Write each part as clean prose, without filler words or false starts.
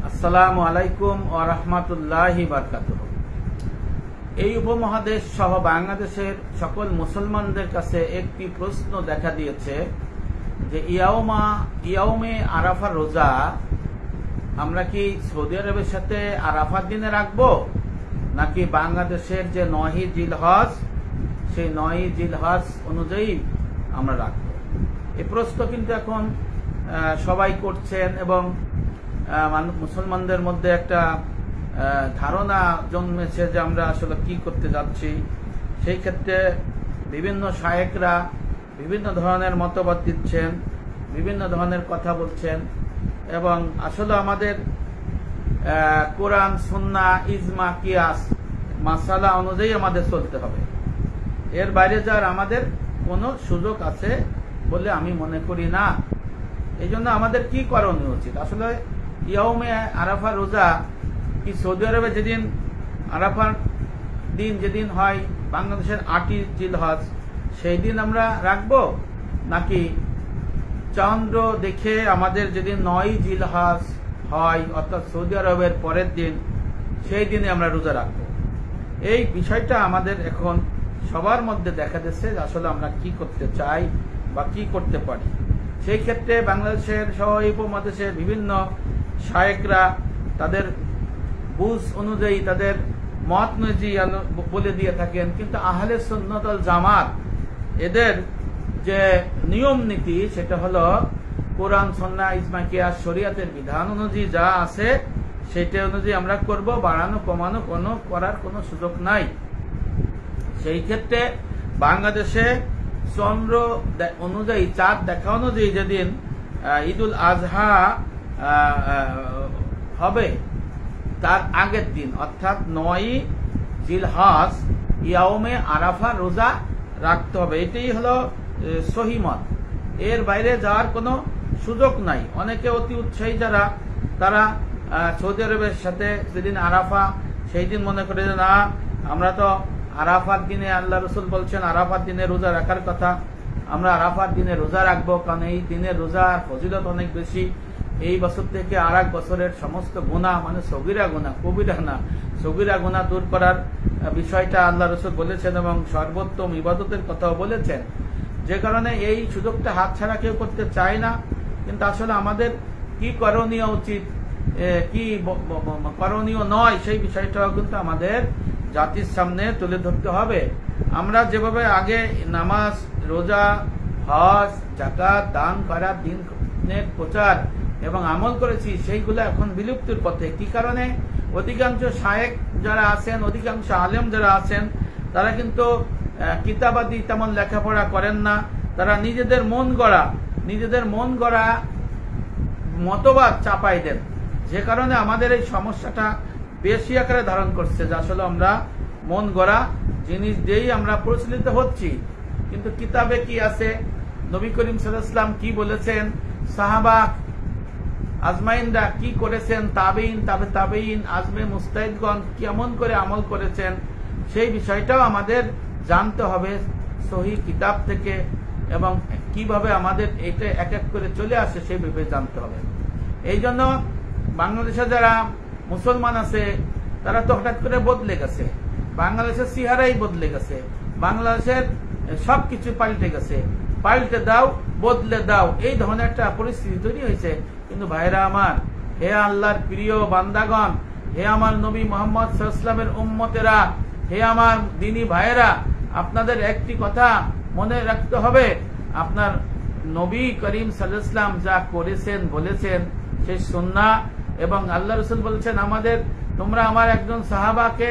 আসসালামু আলাইকুম ওয়া রাহমাতুল্লাহি ওয়া বারাকাতুহু। এই উপমহাদেশ সহ বাংলাদেশের সকল মুসলমানদের কাছে একটি প্রশ্ন দেখা দিয়েছে যে ইয়াউমে আরাফা রোজা আমরা কি সৌদি আরবের সাথে আরাফার দিনে রাখবো, নাকি বাংলাদেশের যে 9ই জিলহজ সেই 9ই জিলহজ অনুযায়ী আমরা রাখবো? এই প্রশ্ন কিন্তু এখন সবাই করছেন এবং মুসলমানদের মধ্যে একটা ধারণা জন্মেছে যে আমরা আসলে কি করতে যাচ্ছি। সেই ক্ষেত্রে বিভিন্ন শায়েখরা বিভিন্ন ধরনের মতবাদ দিচ্ছেন, বিভিন্ন ধরনের কথা বলছেন এবং আসলে আমাদের কোরআন, সুন্নাহ, ইজমা, কিয়াস মাসালা অনুযায়ী আমাদের চলতে হবে। এর বাইরে যাওয়ার আমাদের কোনো সুযোগ আছে বলে আমি মনে করি না। এই জন্য আমাদের কি করণীয় উচিত? আসলে ইয়াউমে আরাফা রোজা কি সৌদি আরবে যেদিন আরাফার দিন যেদিন হয় বাংলাদেশের 8ই জিলহজ সেই দিন আমরা রাখবো, নাকি চন্দ্র দেখে আমাদের যেদিন 9ই জিলহজ হয় অর্থাৎ সৌদি আরবের পরের দিন সেই দিনে আমরা রোজা রাখবো? এই বিষয়টা আমাদের এখন সবার মধ্যে দেখা দিচ্ছে যে আসলে আমরা কি করতে চাই বা কি করতে পারি। সেই ক্ষেত্রে বাংলাদেশের সহ উপমহাদেশের বিভিন্ন শায়েখরা তাদের বুঝ অনুযায়ী তাদের মত অনুযায়ী বলে দিয়ে থাকেন, কিন্তু আহলে সুন্নাত ওয়াল জামাত এদের যে নিয়ম নীতি সেটা হলো কোরআন, সুন্নাহ, ইজমা, কিয়াস, শরীয়তের বিধান অনুযায়ী যা আছে সেটা অনুযায়ী আমরা করব। বাড়ানো কমানো করার কোনো সুযোগ নাই। সেই ক্ষেত্রে বাংলাদেশে চন্দ্র অনুযায়ী চাঁদ দেখা অনুযায়ী যেদিন ঈদুল আজহা হবে তার আগের দিন অর্থাৎ 9ই জিলহজ ইয়াউমে আরাফা রোজা রাখতে হবে। এটাই হলো সহিমত। এর বাইরে যাওয়ার কোনো সুযোগ নাই। অনেকে অতি উৎসাহী যারা তারা সৌদি আরবের সাথে যেদিন আরাফা সেই দিন মনে করে যে না, আমরা তো আরাফার দিনে আল্লাহ রসুল বলছেন আরাফার দিনে রোজা রাখার কথা, আমরা আরাফার দিনে রোজা রাখবো, কারণ এই দিনের রোজার ফজিলত অনেক বেশি। এই বছর থেকে আর এক বছরের সমস্ত গুনাহ মানে সগীরা গুনাহ, কবিরা না, সগীরা গুনাহ দূর করার বিষয়টা আল্লাহ রসুল বলেছেন এবং সর্বোত্তম ইবাদতের কথাও বলেছেন। যে কারণে এই সুযোগটা হাতছাড়া কেউ করতে চায় না। কিন্তু আসলে আমাদের কি করণীয় উচিত, কি করণীয় নয় সেই বিষয়টাও কিন্তু আমাদের জাতির সামনে তুলে ধরতে হবে। আমরা যেভাবে আগে নামাজ, রোজা, হজ, যাকাত, দান করা, দিনের প্রচার এবং আমল করেছি সেইগুলো এখন বিলুপ্তির পথে। কি কারণে? অধিকাংশ শায়েখ যারা আছেন, অধিকাংশ আলেম যারা আছেন তারা কিন্তু কিতাবাদি তেমন লেখাপড়া করেন না। তারা নিজেদের মন গড়া মতবাদ চাপাই দেন, যে কারণে আমাদের এই সমস্যাটা বেশি আকারে ধারণ করছে যে আসলে আমরা মন গড়া জিনিস দিয়েই আমরা প্রচলিত হচ্ছি। কিন্তু কিতাবে কি আছে, নবী করিম সাল্লাল্লাহু আলাইহি ওয়াসাল্লাম কি বলেছেন, সাহাবা আজমাইনরা কি করেছেন, তাবেঈন আজমে মুস্তাহিদগণ কেমন করে আমল করেছেন, সেই বিষয়টাও আমাদের জানতে হবে সহি কিতাব থেকে এবং কিভাবে আমাদের এটা এক এক করে চলে আসে সেই বিষয়ে জানতে হবে। এই জন্য বাংলাদেশে যারা মুসলমান আছে তারা তো হঠাৎ করে বদলে গেছে, বাংলাদেশের চেহারাই বদলে গেছে, বাংলাদেশের সবকিছু পাল্টে গেছে। পাল্টে দাও, বদলে দাও, এই ধরনের একটা পরিস্থিতি তৈরি হয়েছে। কিন্তু ভাইরা আমার, হে আল্লাহর প্রিয় বান্দাগণ, হে আমার নবী মুহাম্মদ সাল্লাল্লাহু আলাইহি ওয়াসাল্লামের উম্মতেরা, হে আমার দ্বীনী ভাইয়েরা, আপনাদের একটি কথা মনে রাখতে হবে, আপনার নবী করিম সাল্লাল্লাহু আলাইহি ওয়াসাল্লাম যা করেছেন বলেছেন সেই সুন্নাহ, এবং আল্লাহ রাসূল বলেছেন তোমরা আমার একজন সাহাবাকে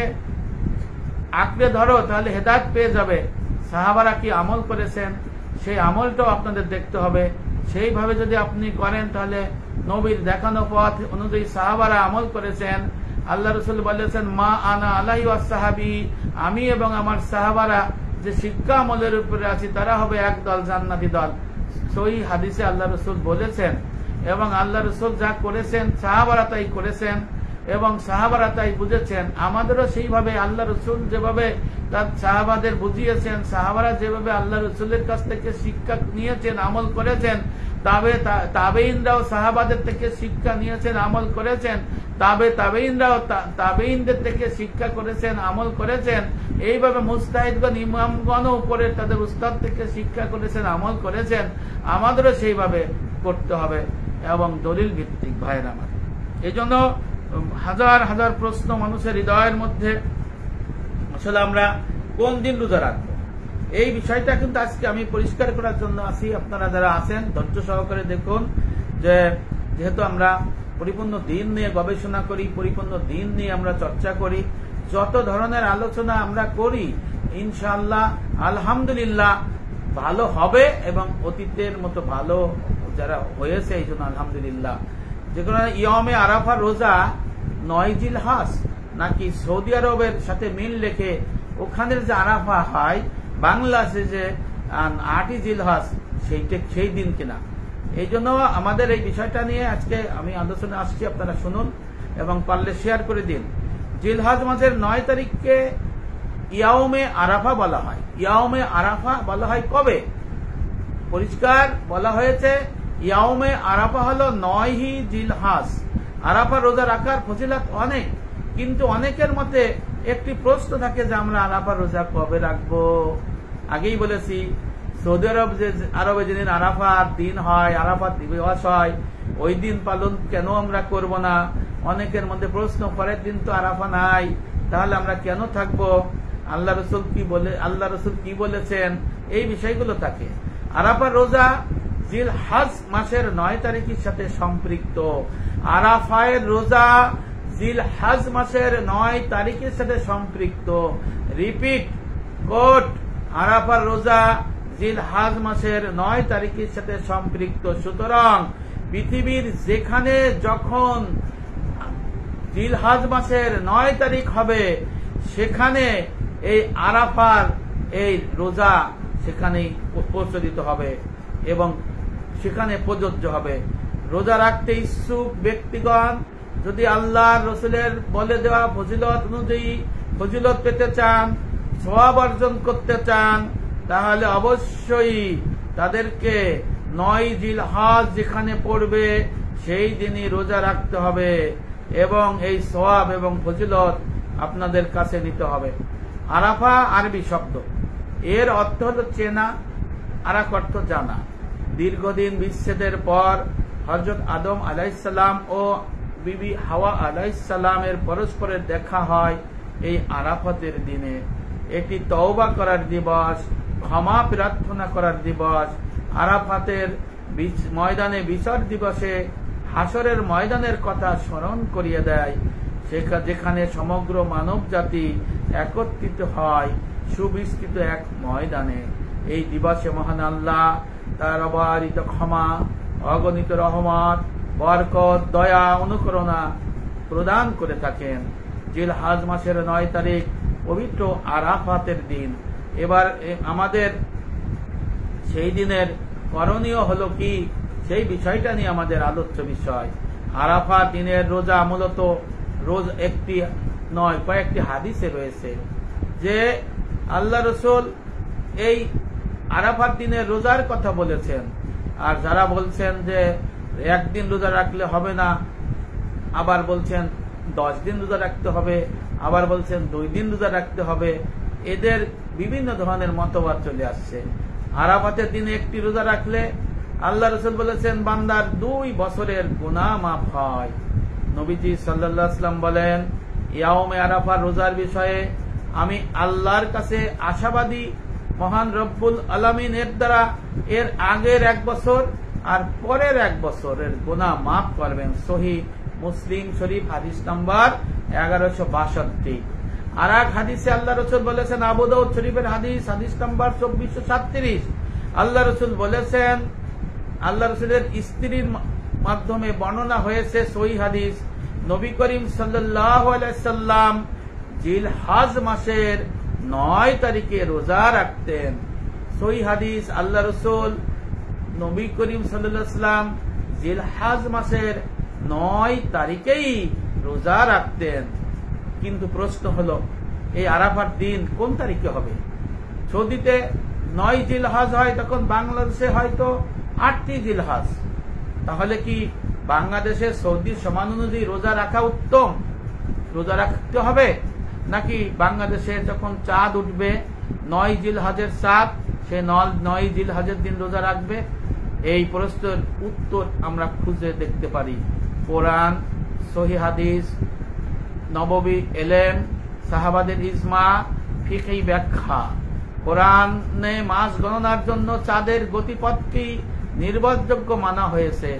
আঁকড়ে ধরো তাহলে হেদায়েত পেয়ে যাবে। সাহাবারা কি আমল করেছেন সেই আমলটাও আপনাদের দেখতে হবে। সেইভাবে যদি আপনি করেন তাহলে নবীর দেখানো পথ অনুযায়ী সাহাবারা আমল করেছেন। আল্লাহ রাসূল বলেছেন মা আনা আলাইহি ওয়াস সাহাবী, আমি এবং আমার সাহাবারা যে শিক্ষা আমলের উপরে আছি তারা হবে একদল জান্নাতি দল। সহিহ হাদিসে আল্লাহ রাসূল বলেছেন এবং আল্লাহ রাসূল যা করেছেন সাহাবারা তাই করেছেন এবং সাহাবারা তাই বুঝেছেন। আমাদেরও সেইভাবে আল্লাহ রাসূল যেভাবে তার সাহাবাদের বুঝিয়েছেন, সাহাবারা যেভাবে আল্লাহ রাসূলের কাছ থেকে শিক্ষা নিয়েছেন, আমল করেছেন, তাবেইনরাও সাহাবাদের থেকে শিক্ষা নিয়েছেন, আমল করেছেন, তাবেইনরাও তাবেইনদের থেকে শিক্ষা করেছেন, আমল করেছেন। এইভাবে মুজতাহিদগণ ইমামগণও উপরে তাদের উস্তাদ থেকে শিক্ষা করেছেন, আমল করেছেন। আমাদেরও সেইভাবে করতে হবে এবং দলিল ভিত্তিক। ভাইয়ের আমার, এই জন্য হাজার হাজার প্রশ্ন মানুষের হৃদয়ের মধ্যে, আসলে আমরা কোন দিন রোজা রাখবো, এই বিষয়টা কিন্তু আজকে আমি পরিষ্কার করার জন্য আসি। আপনারা যারা আছেন ধৈর্য সহকারে দেখুন, যে যেহেতু আমরা পরিপূর্ণ দিন নিয়ে গবেষণা করি, পরিপূর্ণ দিন নিয়ে আমরা চর্চা করি, যত ধরনের আলোচনা আমরা করি ইনশাআল্লাহ আলহামদুলিল্লাহ ভালো হবে, এবং অতীতের মতো ভালো যারা হয়েছে এই জন্য আলহামদুলিল্লাহ। যে কোনো ইয়মে আরাফা রোজা 9 জিলহজ নাকি সৌদি আরবের সাথে মিল রেখে ওখানের যে আরাফা হয় বাংলাদেশে যে 8 জিলহজ সেই দিন কিনা, এই জন্য আমাদের এই বিষয়টা নিয়ে আজকে আমি আলোচনা আসছি। আপনারা শুনুন এবং পারলে শেয়ার করে দিন। জিলহজ মাসের 9 তারিখকে ইয়াউমে আরাফা বলা হয়। ইয়াউমে আরাফা বলা হয় কবে? পরিষ্কার বলা হয়েছে ইয়াউমে আরাফা হলো 9ই জিলহজ। আরাফা রোজা রাখার ফজিলত অনেক, কিন্তু অনেকের মতে একটি প্রশ্ন থাকে যে আমরা আরাফা রোজা কবে রাখবো। আগেই বলেছি সৌদি আরবে যেদিন আরাফার দিন হয়, আরাফার দিবস হয়, ওই দিন পালন কেন আমরা করব না? অনেকের মধ্যে প্রশ্ন, পরের দিন তো আরাফা নাই, তাহলে আমরা কেন থাকবো? আল্লাহ রসুল কি বলেছেন? এই বিষয়গুলো থাকে। আরাফা রোজা জিলহজ মাসের 9 তারিখের সাথে সম্পৃক্ত। আরাফায়ের রোজা জিলহজ মাসের 9 তারিখের সাথে সম্পৃক্ত। রিপিট কোট, আরাফার রোজা জিলহজ মাসের 9 তারিখের সাথে সম্পৃক্ত। সুতরাং পৃথিবীর যেখানে যখন জিলহজ মাসের 9 তারিখ হবে সেখানে এই আরাফার এই রোজা সেখানেই প্রচলিত হবে এবং সেখানে প্রযোজ্য হবে। রোজা রাখতে ইচ্ছুক ব্যক্তিগণ যদি আল্লাহ রসুলের বলে দেওয়া ফজিলত অনুযায়ী ফজিলত পেতে চান, সওয়াব অর্জন করতে চান, তাহলে অবশ্যই তাদেরকে 9 জিলহজ যেখানে পড়বে সেই দিনই রোজা রাখতে হবে এবং এই সওয়াব এবং ফজিলত আপনাদের কাছে নিতে হবে। আরাফা আরবি শব্দ, এর অর্থ হল চেনা, আর এক অর্থ জানা। দীর্ঘদিন বিচ্ছেদের পর হযরত আদম আলাইহিসসালাম ও বিবি হাওয়া আলাইহিসসালামের পরস্পরের দেখা হয় এই আরাফাতের দিনে। এটি তওবা করার দিবস, ক্ষমা প্রার্থনা করার দিবস। আরাফাতের ময়দানে বিচার দিবসে হাসরের ময়দানের কথা স্মরণ করিয়ে দেয়, যেখানে সমগ্র মানব জাতি একত্রিত হয় সুবিস্তৃত এক ময়দানে। এই দিবসে মহান আল্লাহ তার অবারিত ক্ষমা, অগণিত রহমত, বরকত, দয়া, অনুকরণা প্রদান করে থাকেন। জিলহজ মাসের 9 তারিখ পবিত্র আরাফাতের দিন। এবার আমাদের সেই দিনের করণীয় হলো কি, সেই বিষয়টা নিয়ে আমাদের আলোচ্য বিষয়। আরাফা দিনের রোজা মূলত রোজ একটি নয়, কয়েকটি হাদিসে রয়েছে যে আল্লাহ রসুল এই আরাফার দিনের রোজার কথা বলেছেন। আর যারা বলছেন যে একদিন রোজা রাখলে হবে না, আবার বলছেন 10 দিন রোজা রাখতে হবে, আবার বলছেন 2 দিন রোজা রাখতে হবে, এদের বিভিন্ন ধরনের মতবাদ চলে আসছে। আরাফাতের দিনে একটি রোজা রাখলে আল্লাহ রসুল বলেছেন বান্দার 2 বছরের গুনাহ মাফ হয়। নবীজি সাল্লাল্লাহু আলাইহি ওয়াসাল্লাম বলেন, ইয়াউমে আরাফার রোজার বিষয়ে আমি আল্লাহর কাছে আশাবাদী, মহান রব্বুল আলামিনের দ্বারা এর আগের 1 বছর আর পরের 1 বছরের গুনাহ মাফ করবেন। সহিহ মুসলিম শরীফ হাদিস নাম্বার 1162। আর এক হাদিসে আল্লাহ রসুল বলেছেন, আবু দাউদ শরীফের হাদিস নাম্বার 2437, আল্লাহ রসুল বলেছেন, আল্লাহ রসুলের স্ত্রীর মাধ্যমে বর্ণনা হয়েছে সহিহ হাদিস, নবী করিম সাল্লাল্লাহু আলাইহি সাল্লাম জিলহজ মাসের 9 তারিখে রোজা রাখতেন। সহিহ হাদিস, আল্লাহ রসুল নবী করিম সাল্লাল্লাহু আলাইহি সাল্লাম জিলহজ মাসের 9 তারিখেই রোজা রাখতেন। কিন্তু প্রশ্ন হলো এই আরাফার দিন কোন তারিখে হবে? সৌদিতে 9 জিলহজ হয়, তখন বাংলাদেশে হয়তো 8টি জিলহজ। তাহলে কি বাংলাদেশের সৌদি সমান অনুযায়ী রোজা রাখা উত্তম? রোজা রাখতে হবে নাকি বাংলাদেশে যখন চাঁদ উঠবে 9 জিলহজের চাঁদ, সে 9 জিলহজের দিন রোজা রাখবে? এই প্রশ্নের উত্তর আমরা খুঁজে দেখতে পারি কোরআন, সহিহ হাদিস, নববী এলেম, সাহাবাদের ইজমা, ফিকহি ব্যাখ্যা। কোরআনে মাস গণনার জন্য চাঁদের গতিপথকে নির্ভরযোগ্য মানা হয়েছে।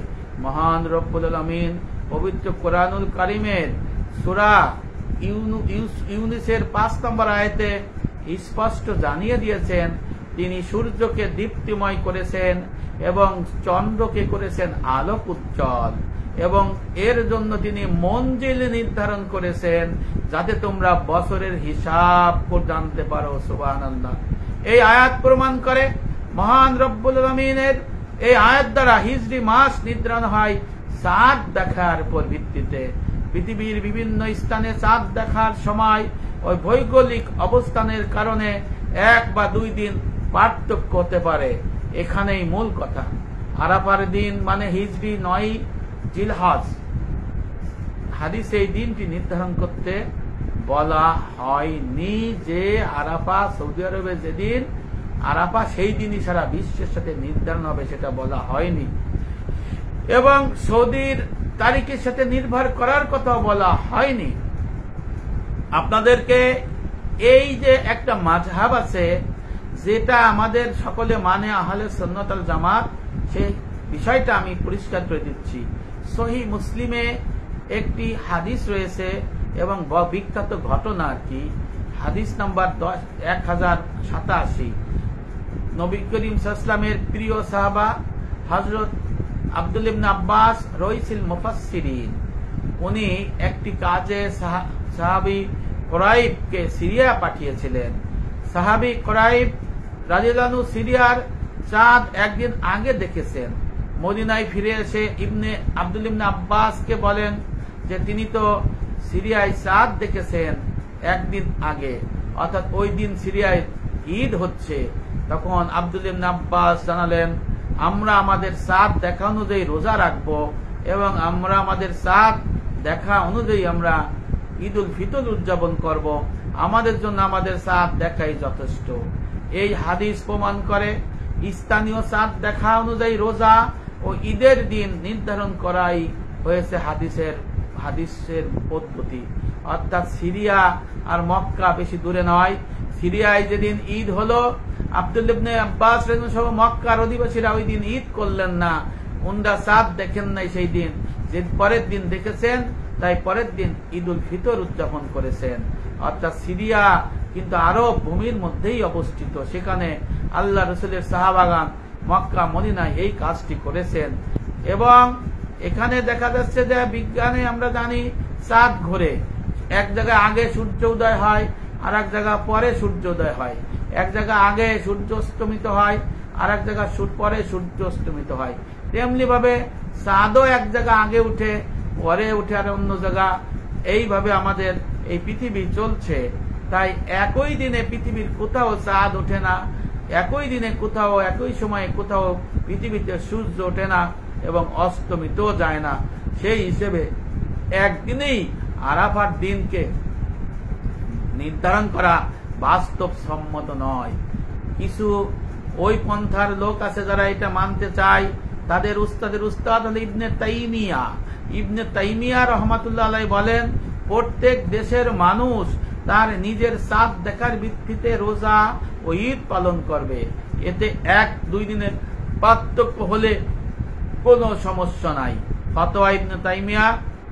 মহান রব্বুল আলামিন পবিত্র কোরআনুল কারীমের সূরা ইউনুসের 5 নম্বর আয়াতে স্পষ্ট জানিয়ে দিয়েছেন, তিনি সূর্যকে দীপ্তিময় করেছেন এবং চন্দ্রকে করেছেন আলোক উজ্জ্বল, এবং এর জন্য তিনি মঞ্জিল নির্ধারণ করেছেন যাতে তোমরা বছরের হিসাব জানতে পারো। সুবহানাল্লাহ। এই আয়াত প্রমাণ করে মহান রব্বুল আলামিনের এই আয়াত দ্বারা হিজরি মাস নির্ধারণ হয় চাঁদ দেখার উপর ভিত্তিতে। পৃথিবীর বিভিন্ন স্থানে চাঁদ দেখার সময় ওই ভৌগোলিক অবস্থানের কারণে 1 বা 2 দিন পার্থক্য হতে পারে। এখানেই মূল কথা। আরাফার দিন মানে হিজরি 9 জিলহজ। হাদিসে এই দিনটি নির্ধারণ করতে বলা হয়নি যে আরাফা সৌদি আরবে যেদিন আরাফা সেই দিনই সারা বিশ্বের সাথে নির্ধারণ হবে, সেটা বলা হয়নি। এবং সৌদির তারিখের সাথে নির্ভর করার কথা বলা হয়নি। আপনাদেরকে এই যে একটা মাযহাব আছে যেটা আমাদের সকলে মানে আহলে সুন্নাত ওয়াল জামাত, সেই বিষয়টা আমি পরিষ্কার করে দিচ্ছি। সহিহ মুসলিমে একটি হাদিস রয়েছে এবং বিখ্যাত ঘটনা আর কি। হাদিস নাম্বার 1087। নবী করিম সাল্লাল্লাহু আলাইহি ওয়াসাল্লামের প্রিয় সাহাবা হযরত আব্দুল্লাহ ইবনে আব্বাস রাইসুল মুফাসসিরিন, উনি একটি কাজে সাহাবী কুরাইবকে সিরিয়া পাঠিয়েছিলেন। সাহাবী কুরাইব রাদিয়াল্লাহু আনহু সিরিয়ার চাঁদ একদিন আগে দেখেছেন। মদিনায় ফিরে এসে আব্দুল্লাহ ইবনে আব্বাসকে বলেন যে তিনি তো সিরিয়ায় চাঁদ দেখেছেন একদিন আগে, অর্থাৎ ওই দিন সিরিয়ায় ঈদ হচ্ছে। তখন আব্দুল্লাহ ইবনে আব্বাস জানালেন, আমরা আমাদের চাঁদ দেখা অনুযায়ী রোজা রাখবো এবং আমরা আমাদের চাঁদ দেখা অনুযায়ী আমরা ঈদুল ফিতর উদযাপন করব। আমাদের জন্য আমাদের চাঁদ দেখাই যথেষ্ট। এই হাদিস প্রমাণ করে স্থানীয় চাঁদ দেখা অনুযায়ী রোজা ও ঈদের দিন নির্ধারণ করাই হয়েছে হাদিসের পদ্ধতি। অর্থাৎ সিরিয়া আর মক্কা বেশি দূরে নয়। সিরিয়ায় যেদিন ঈদ হলো, আব্দুল্লাহ ইবনে আব্বাস রাদিয়াল্লাহু আনহু মক্কার অধিবাসীরা ওই দিন ঈদ করলেন না, উনরা চাঁদ দেখেন নাই সেই দিন, যে পরের দিন দেখেছেন, তাই পরের দিন ঈদুল ফিতর উদযাপন করেছেন। অর্থাৎ সিরিয়া কিন্তু আরব ভূমির মধ্যেই অবস্থিত, সেখানে আল্লাহ রাসূলের সাহাবাগান মক্কা মদিনায় এই কাজটি করেছেন। এবং এখানে দেখা যাচ্ছে যে বিজ্ঞানে আমরা জানি চাঁদ ঘোরে, এক জায়গায় আগে সূর্য উদয় হয় আর এক জায়গায় পরে সূর্য উদয় হয়, এক জায়গায় আগে সূর্য অস্তমিত হয় আর এক জায়গায় পরে সূর্য অস্তমিত হয়। তেমনি ভাবে চাঁদও এক জায়গায় আগে উঠে পরে উঠে আর অন্য জায়গা, এইভাবে আমাদের এই পৃথিবী চলছে। তাই একই দিনে পৃথিবীর কোথাও চাঁদ ওঠে না, একই দিনে কোথাও একই সময়ে কোথাও পৃথিবীতে সূর্য ওঠে না এবং অস্তমিত যায় না। সেই হিসেবে একদিনেই আরাফার দিনকে নির্ধারণ করা বাস্তব সম্মত নয়। কিছু ওই পন্থার লোক আছে যারা এটা মানতে চায়। তাদের উস্তাদ হল ইবনে তাইমিয়া রাহমাতুল্লাহ আলাইহি বলেন, প্রত্যেক দেশের মানুষ তার নিজের চাঁদ দেখার ভিত্তিতে রোজা ও ঈদ পালন করবে। এতে 1-2 দিনের পার্থক্য হলে কোনো সমস্যা নাই। ফতোয়া ইবনে তাইমিয়া,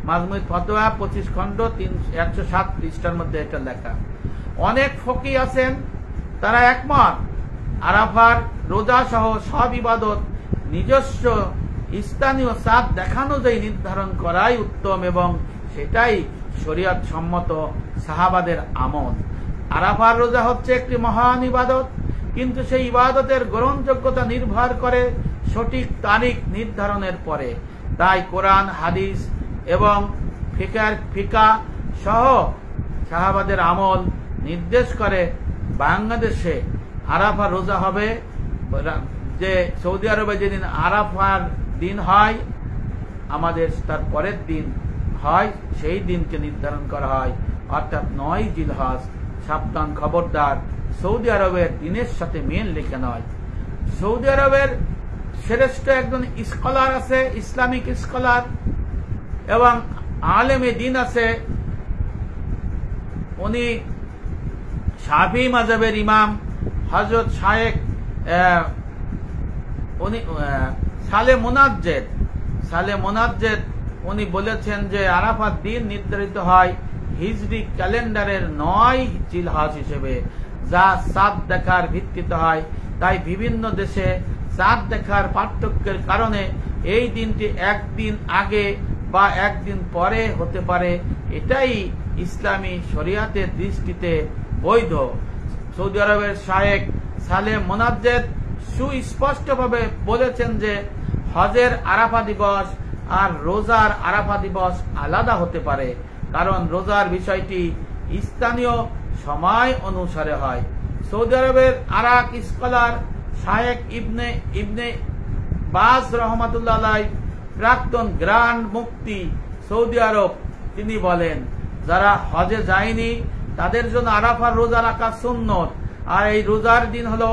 মাজমুউত ফতোয়া 25 খণ্ড 107 পৃষ্ঠার মধ্যে এটা লেখা। অনেক ফকি আছেন, তারা একমত আরাফার রোজা সহ সব ইবাদত নিজস্ব স্থানীয় চাঁদ দেখানো অনুযায়ী নির্ধারণ করাই উত্তম এবং সেটাই শরীয়ত সম্মত সাহাবাদের আমল। আরাফার রোজা হচ্ছে একটি মহান ইবাদত, কিন্তু সেই ইবাদতের গ্রহণযোগ্যতা নির্ভর করে সঠিক তারিখ নির্ধারণের পরে। তাই কোরআন, হাদিস এবং ফিকা সহ সাহাবাদের আমল নির্দেশ করে বাংলাদেশে আরাফা রোজা হবে যে সৌদি আরবে যেদিন আরাফার দিন হয়, আমাদের তার পরের দিন হয়, সেই দিনকে নির্ধারণ করা হয়, অর্থাৎ 9 জিলহজ। সাবধান, খবরদার, সৌদি আরবের দিনের সাথে মিল লেখা নয়। সৌদি আরবের শ্রেষ্ঠ একজন স্কলার আছে, ইসলামিক স্কলার এবং আলেমে দিন আছে, উনি শাফি মাযহাবের ইমাম হযরত শায়েখ উনি সালে মোনাজ্জেদ উনি বলেছেন যে আরাফাত দিন নির্ধারিত হয় হিজরি ক্যালেন্ডারের 9 জিলহজ হিসেবে, যা চাঁদ দেখার ভিত্তিতে হয়। তাই বিভিন্ন দেশে চাঁদ দেখার পার্থক্যের কারণে এই দিনটি একদিন আগে বা একদিন পরে হতে পারে, এটাই ইসলামী শরিয়াতের দৃষ্টিতে বৈধ। সৌদি আরবের শায়েখ সালেহ মোনাজ্জেদ সুস্পষ্টভাবে বলেছেন যে হজের আরাফা দিবস আর রোজার আরাফা দিবস আলাদা হতে পারে, কারণ রোজার বিষয়টি স্থানীয় সময় অনুসারে হয়। সৌদি আরবের আরাক স্কলার শায়েখ ইবনে বাজ রহমাতুল্লাহ আলাইহি, প্রাক্তন গ্র্যান্ড মুফতি সৌদি আরব, তিনি বলেন যারা হজে যায়নি তাদের জন্য আরাফার রোজা রাখা সুন্নত, আর এই রোজার দিন হলো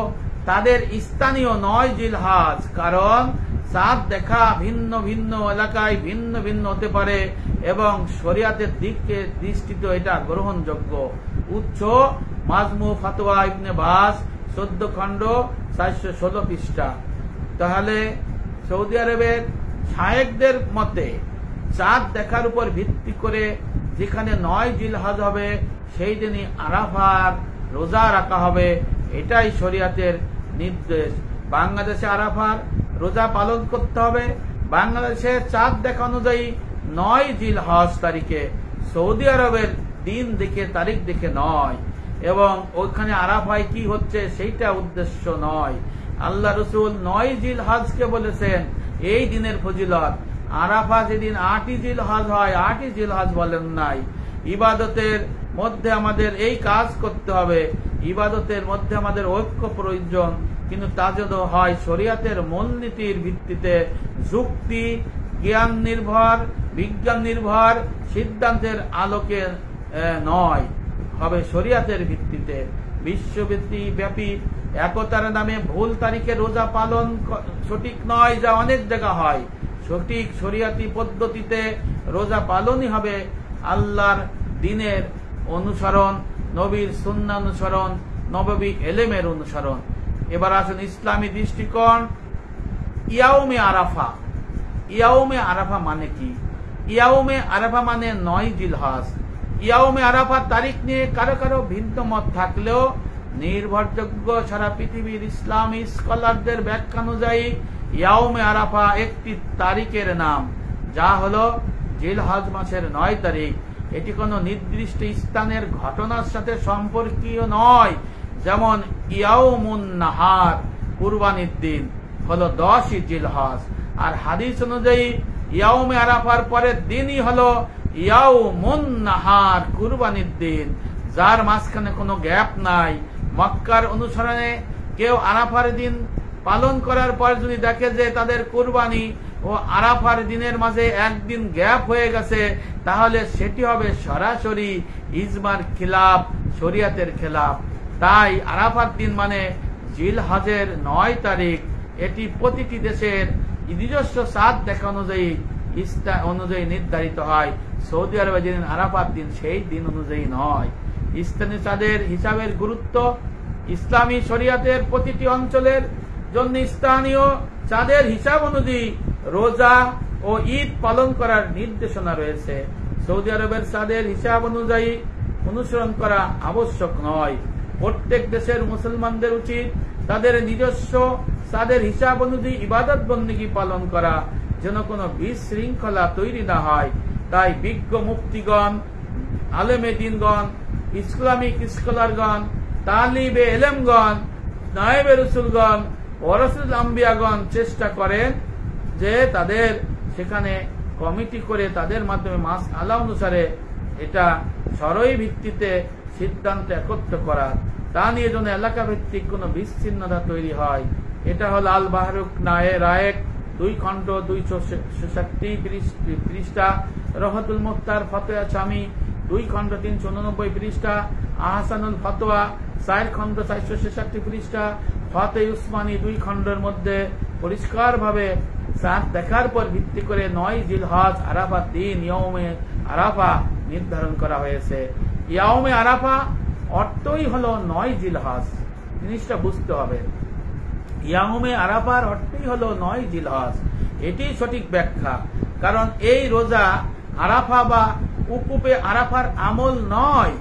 তাদের স্থানীয় 9 জিলহজ, কারণ চাঁদ দেখা ভিন্ন ভিন্ন এলাকায় ভিন্ন ভিন্ন হতে পারে এবং শরিয়াতের দিকে দৃষ্টিতে এটা গ্রহণযোগ্য। উৎস মাজমু ফাতোয়া ইবনে বাজ 14 খণ্ড 416 পৃষ্ঠা। তাহলে সৌদি আরবের শায়েখদের মতে চাঁদ দেখার উপর ভিত্তি করে যেখানে 9 জিলহজ হবে সেই দিনই আরাফার রোজা রাখা হবে, এটাই শরিয়াতের নির্দেশ। বাংলাদেশে আরাফার রোজা পালন করতে হবে বাংলাদেশে চাঁদ দেখা অনুযায়ী 9 জিলহজ তারিখে, সৌদি আরবের দিন দেখে তারিখ দেখে নয়, এবং ওইখানে আরাফায় কি হচ্ছে সেইটা উদ্দেশ্য নয়। আল্লাহ রসুল 9 জিলহজকে বলেছেন এই দিনের ফজিলত। আরাফা যেদিন 8 জিলহজ হয়, 8 জিলহজ বলেন নাই। ইবাদতের মধ্যে আমাদের এই কাজ করতে হবে, ইবাদতের মধ্যে আমাদের ঐক্য প্রয়োজন, কিন্তু তা যেন হয় শরিয়াতের মূলনীতির ভিত্তিতে, যুক্তি জ্ঞান নির্ভর বিজ্ঞান নির্ভর সিদ্ধান্তের আলোকে নয়, হবে শরিয়াতের ভিত্তিতে। বিশ্বব্যাপী একতার নামে ভুল তারিখে রোজা পালন সঠিক নয়, যা অনেক জায়গা হয়। সঠিক শরিয়াতি পদ্ধতিতে রোজা পালনই হবে আল্লাহর দিনের অনুসরণ, নবীর সুন্নাহ অনুসরণ, নববী এলেমের অনুসরণ। এবার আসুন ইসলামী দৃষ্টিকোণ। ইয়াউমে আরাফা, ইয়াউমে আরাফা মানে কি? ইয়াউমে আরাফা মানে 9 জিলহজ। ইয়াউমে আরাফার তারিখ নিয়ে কারো কারো ভিন্ন মত থাকলেও নির্ভরযোগ্য সারা পৃথিবীর ইসলামী স্কলারদের ব্যাখ্যা অনুযায়ী ইয়াউমে আরাফা একটি তারিখের নাম, যা হলো জিলহজ মাসের 9 তারিখ। এটি কোনো নির্দিষ্ট স্থানের ঘটনার সাথে সম্পর্কীয় নয়। যেমন ইয়াউমুন নাহার, কুরবানির দিন, হলো 10 জিলহজ, আর হাদিস অনুযায়ী ইয়াউমে আরাফার পরের দিনই হলো ইয়াউমুন নাহার, কুরবানির দিন, যার মাঝখানে কোনো গ্যাপ নাই। মক্কার অনুসরণে কেউ আরাফার দিন পালন করার পর যদি দেখে যে তাদের কুরবানি ও আরাফার দিনের মাঝে একদিন গ্যাপ হয়ে গেছে, তাহলে সেটি হবে সরাসরি ইজমার খিলাফ, শরিয়াতের খেলাফ। তাই আরাফার দিন মানে জিলহজের 9 তারিখ। এটি প্রতিটি দেশের নিজস্ব চাঁদ দেখা অনুযায়ী নির্ধারিত হয়। সৌদি আরবে যেদিন আরাফার দিন সেই দিন অনুযায়ী নয়। স্থানীয় চাঁদের হিসাবের গুরুত্ব। ইসলামী শরিয়াতের প্রতিটি অঞ্চলের জন্য স্থানীয় চাঁদের হিসাব অনুযায়ী রোজা ও ঈদ পালন করার নির্দেশনা রয়েছে। সৌদি আরবের চাঁদের হিসাব অনুযায়ী অনুসরণ করা আবশ্যক নয়। প্রত্যেক দেশের মুসলমানদের উচিত তাদের নিজস্ব চাঁদের হিসাব অনুযায়ী ইবাদত বন্দেগী পালন করা, যেন কোনো বিশৃঙ্খলা তৈরি না হয়। তাই বিজ্ঞ মুফতিগণ, আলেমে দ্বীনগণ, ইসলামিক স্কলারগণ, তালিবে এলেমগণ, নায়েবে রসুলগণ, ওয়ারাসাতুল আম্বিয়াগণ চেষ্টা করেন যে তাদের সেখানে কমিটি করে তাদের মাধ্যমে মাসআলা অনুসারে এটা সরই ভিত্তিতে সিদ্ধান্ত একত্র করা, তা নিয়ে যেন এলাকা ভিত্তিক কোনো বিচ্ছিন্নতা তৈরি হয় এটা হল আল বাহরুক রায়েক 2 খণ্ড 266 পৃষ্ঠা, রহতুল মুখতার ফতোয়া চামি 2 খণ্ড 389 পৃষ্ঠা, আহসানুল ফতোয়া 4 খণ্ড 466 পৃষ্ঠা, ফতে উসমানী 2 খণ্ডের মধ্যে পরিষ্কার ভাবে চাঁদ দেখার পর ভিত্তি করে 9 জিলহজ আরাফার দিন ইয়ৌমে আরাফা নির্ধারণ করা হয়েছে। ইয়ৌমে আরাফা অর্থই হলো 9 জিলহজ, জিনিসটা বুঝতে হবে। ইয়ৌমে আরাফার অর্থই হলো 9 জিলহজ, এটি সঠিক ব্যাখ্যা। কারণ এই রোজা আরাফা বা উকুপে আরাফার আমল নয়,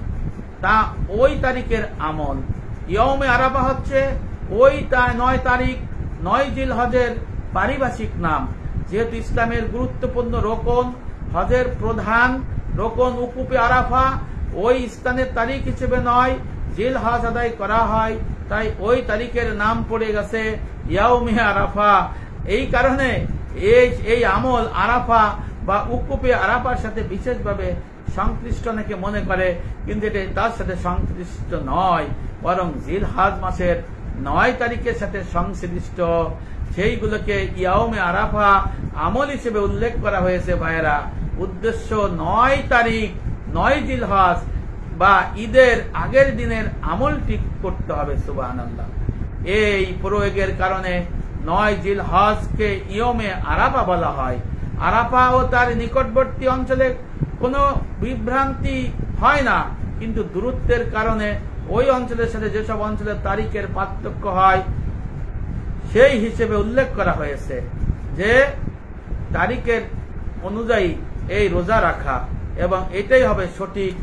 তা ওই তারিখের আমল। ইয়ৌমে আরাফা হচ্ছে ওই 9 তারিখ 9 জিলহজের পারিভাষিক নাম। যেহেতু ইসলামের গুরুত্বপূর্ণ রোকন, হজের প্রধান রোকন উকুপে আরাফা ওই স্থানের তারিখ হিসেবে নয়, জিলহজ আদায় করা হয়, তাই ওই তারিখের নাম পড়ে গেছে ইয়ৌমে আরাফা। এই কারণে এই আমল আরাফা বা উকুপে আরাফার সাথে বিশেষভাবে সংশ্লিষ্ট অনেকে মনে করে, কিন্তু এটা তার সাথে সংশ্লিষ্ট নয়, বরং জিলহজ মাসের 9 তারিখের সাথে সংশ্লিষ্ট। সেইগুলোকে ইয়ৌমে আরাফা আমল হিসেবে উল্লেখ করা হয়েছে। ভাইয়েরা, উদ্দেশ্য 9 তারিখ 9 জিলহজ বা ঈদের আগের দিনের আমল ঠিক করতে হবে। সুবহানাল্লাহ। এই প্রয়োগের কারণে 9 জিলহজকে ইয়ৌমে আরাফা বলা হয়। আরাফা ও তার নিকটবর্তী অঞ্চলে কোনো বিভ্রান্তি হয় না, কিন্তু দূরত্বের কারণে ওই অঞ্চলের সাথে যেসব অঞ্চলের তারিখের পার্থক্য হয় সেই হিসেবে উল্লেখ করা হয়েছে যে তারিখের অনুযায়ী এই রোজা রাখা, এবং এটাই হবে সঠিক,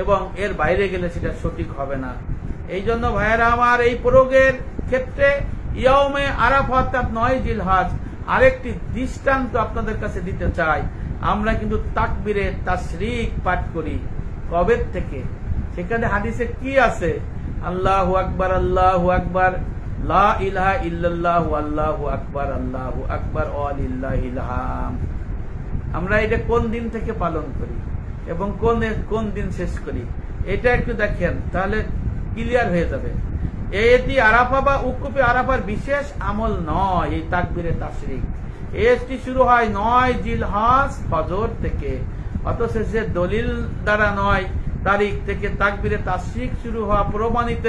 এবং এর বাইরে গেলে সেটা সঠিক হবে না। এই জন্য ভাইয়েরা আমার, এই প্রয়োগের ক্ষেত্রে ইয়ৌমে আরাফা অর্থাৎ 9 জিলহজ আরেকটি দৃষ্টান্ত আপনাদের কাছে দিতে চাই। আমরা কিন্তু তাকবীরে তাশরিক পাঠ করি কবে থেকে? সেখানে হাদিসে কি আছে? আল্লাহু আকবার, আল্লাহু আকবার, লা ইলাহা ইল্লাল্লাহু, আল্লাহু আকবার, আল্লাহু আকবার, ওয়া লিল্লাহিল হামদ। আমরা এটা কোন দিন থেকে পালন করি এবং কোন দিন শেষ করি, এটা একটু দেখেন, তাহলে ক্লিয়ার হয়ে যাবে। এটি আরাফা বা উকুপে আরাফার বিশেষ আমল নয়। এই তাকবীরে তাশরিক এটি শুরু হয় 9 জিলহজ ফজর থেকে, অথচ যে দলিল দ্বারা 9 তারিখ থেকে তাকবীরে তাশরিক শুরু হওয়া প্রমাণিত,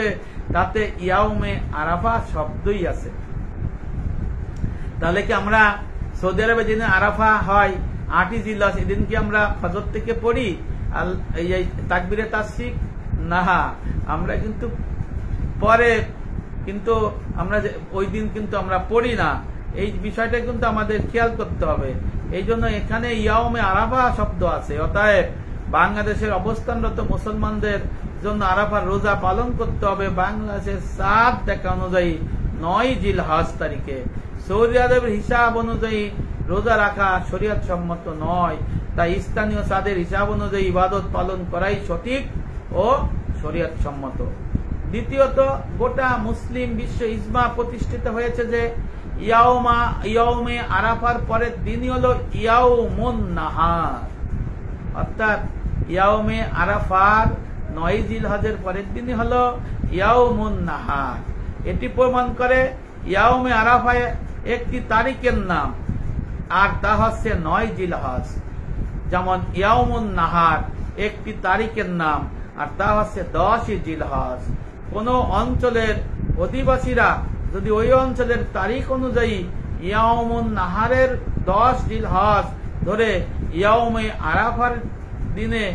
তাতে ইয়ৌমে আরাফা শব্দই আছে। তাহলে কি আমরা সৌদি আরবে যেদিন আরাফা হয় 8 জিলহজ, এদিন কি আমরা ফজর থেকে পড়ি এই তাকবীরে তাশরিক? না, আমরা কিন্তু পরে, কিন্তু আমরা ওই দিন কিন্তু আমরা পড়ি না। এই বিষয়টা কিন্তু আমাদের খেয়াল করতে হবে। এই জন্য এখানে ইয়ৌমে আরাফা শব্দ আছে। অতএব বাংলাদেশের অবস্থানরত মুসলমানদের জন্য আরাফার রোজা পালন করতে হবে বাংলাদেশের চাঁদ দেখা অনুযায়ী 9 জিলহজ তারিখে। সৌদি আরবের হিসাব অনুযায়ী রোজা রাখা শরীয়ত সম্মত নয়, তাই স্থানীয় চাঁদের হিসাব অনুযায়ী ইবাদত পালন করাই সঠিক ও শরীয়ত সম্মত। দ্বিতীয়ত, গোটা মুসলিম বিশ্ব ইজমা প্রতিষ্ঠিত হয়েছে যে ইয়ৌমে আরাফার পরের দিনই হলো ইয়ৌমুন নাহার, অর্থাৎ ইয়ৌমে আরাফার 9 জিলহজের পরের দিনই হলো ইয়ৌমুন নাহার। এটি প্রমাণ করে ইয়ৌমে আরাফা একটি তারিখের নাম, আর তা হচ্ছে 9 জিলহজ। যেমন ইয়ৌমুন নাহার একটি তারিখের নাম, আর তা হচ্ছে 10 জিলহজ। কোন অঞ্চলের অধিবাসীরা যদি ওই অঞ্চলের তারিখ অনুযায়ী ইয়ৌমুন নাহারের 10 জিলহজ ধরে ইয়ৌমে আরাফার দিনে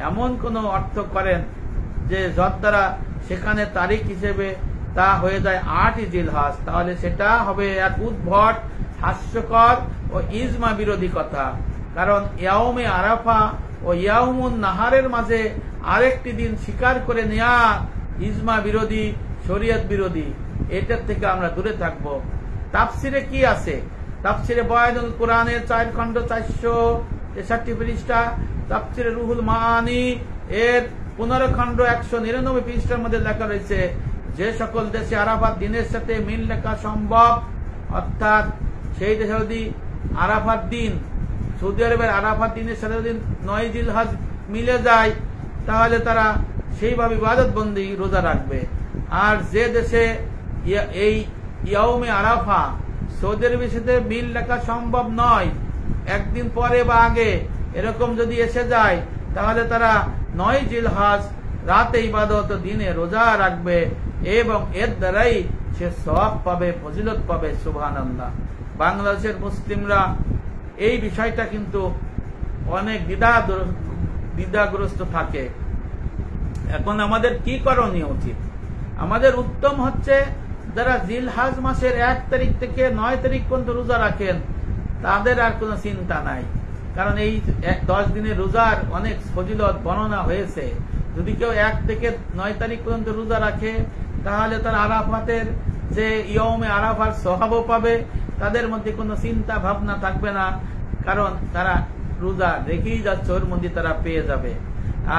এমন কোন অর্থ করেন যে যদ্বারা সেখানে তারিখ হিসেবে তা হয়ে যায় 8 জিলহজ, তাহলে সেটা হবে এক উদ্ভট, হাস্যকর ও ইজমা বিরোধী কথা। কারণ ইয়ৌমে আরাফা ও ইয়ৌমুন নাহারের মাঝে আরেকটি দিন স্বীকার করে নেয়া ইজমা বিরোধী, শরীয়ত বিরোধী। এটার থেকে আমরা দূরে থাকব। তাফসিরে কি আছে? তাফসিরে বয়ানুল কোরআনের 4 খণ্ড 463 পৃষ্ঠা, তাফসিরে রুহুল মাআনি এর 15 খণ্ড 199 পৃষ্ঠার মধ্যে লেখা রয়েছে, যে সকল দেশে আরাফাত দিনের সাথে মিল লেখা সম্ভব, অর্থাৎ সেই দেশে যদি আরাফাত দিন, সৌদি আরবের আরাফাত দিনের সাথে যদি 9 জিলহজ মিলে যায়, তাহলে তারা সেইভাবে ইবাদত বন্দি রোজা রাখবে। আর যে দেশে এই ইয়াউমে আরাফা সৌদি আরবের সাথে মিল রাখা সম্ভব নয়, একদিন পরে বা আগে এরকম যদি এসে যায় তাহলে তারা 9 জিলহজ রাতে ইবাদত, দিনে রোজা রাখবে এবং এর দ্বারাই সে সওয়াব পাবে, ফজিলত পাবে। সুবহানাল্লাহ। বাংলাদেশের মুসলিমরা এই বিষয়টা কিন্তু অনেক দ্বিধাগ্রস্ত থাকে। এখন আমাদের কি করণীয় উচিত? আমাদের উত্তম হচ্ছে যারা জিলহজ মাসের 1 তারিখ থেকে 9 তারিখ পর্যন্ত রোজা রাখেন তাদের আর কোনো চিন্তা নাই, কারণ এই 10 দিনের রোজার অনেক ফজিলত বর্ণনা হয়েছে। যদি কেউ 1 থেকে 9 তারিখ পর্যন্ত রোজা রাখে তাহলে তার আরাফাতের যে ইয়মে আরাফার সওয়াবও পাবে, তাদের মধ্যে কোনো চিন্তা ভাবনা থাকবে না, কারণ তারা রোজা রেখেই যাচ্ছে, ওর মধ্যে তারা পেয়ে যাবে।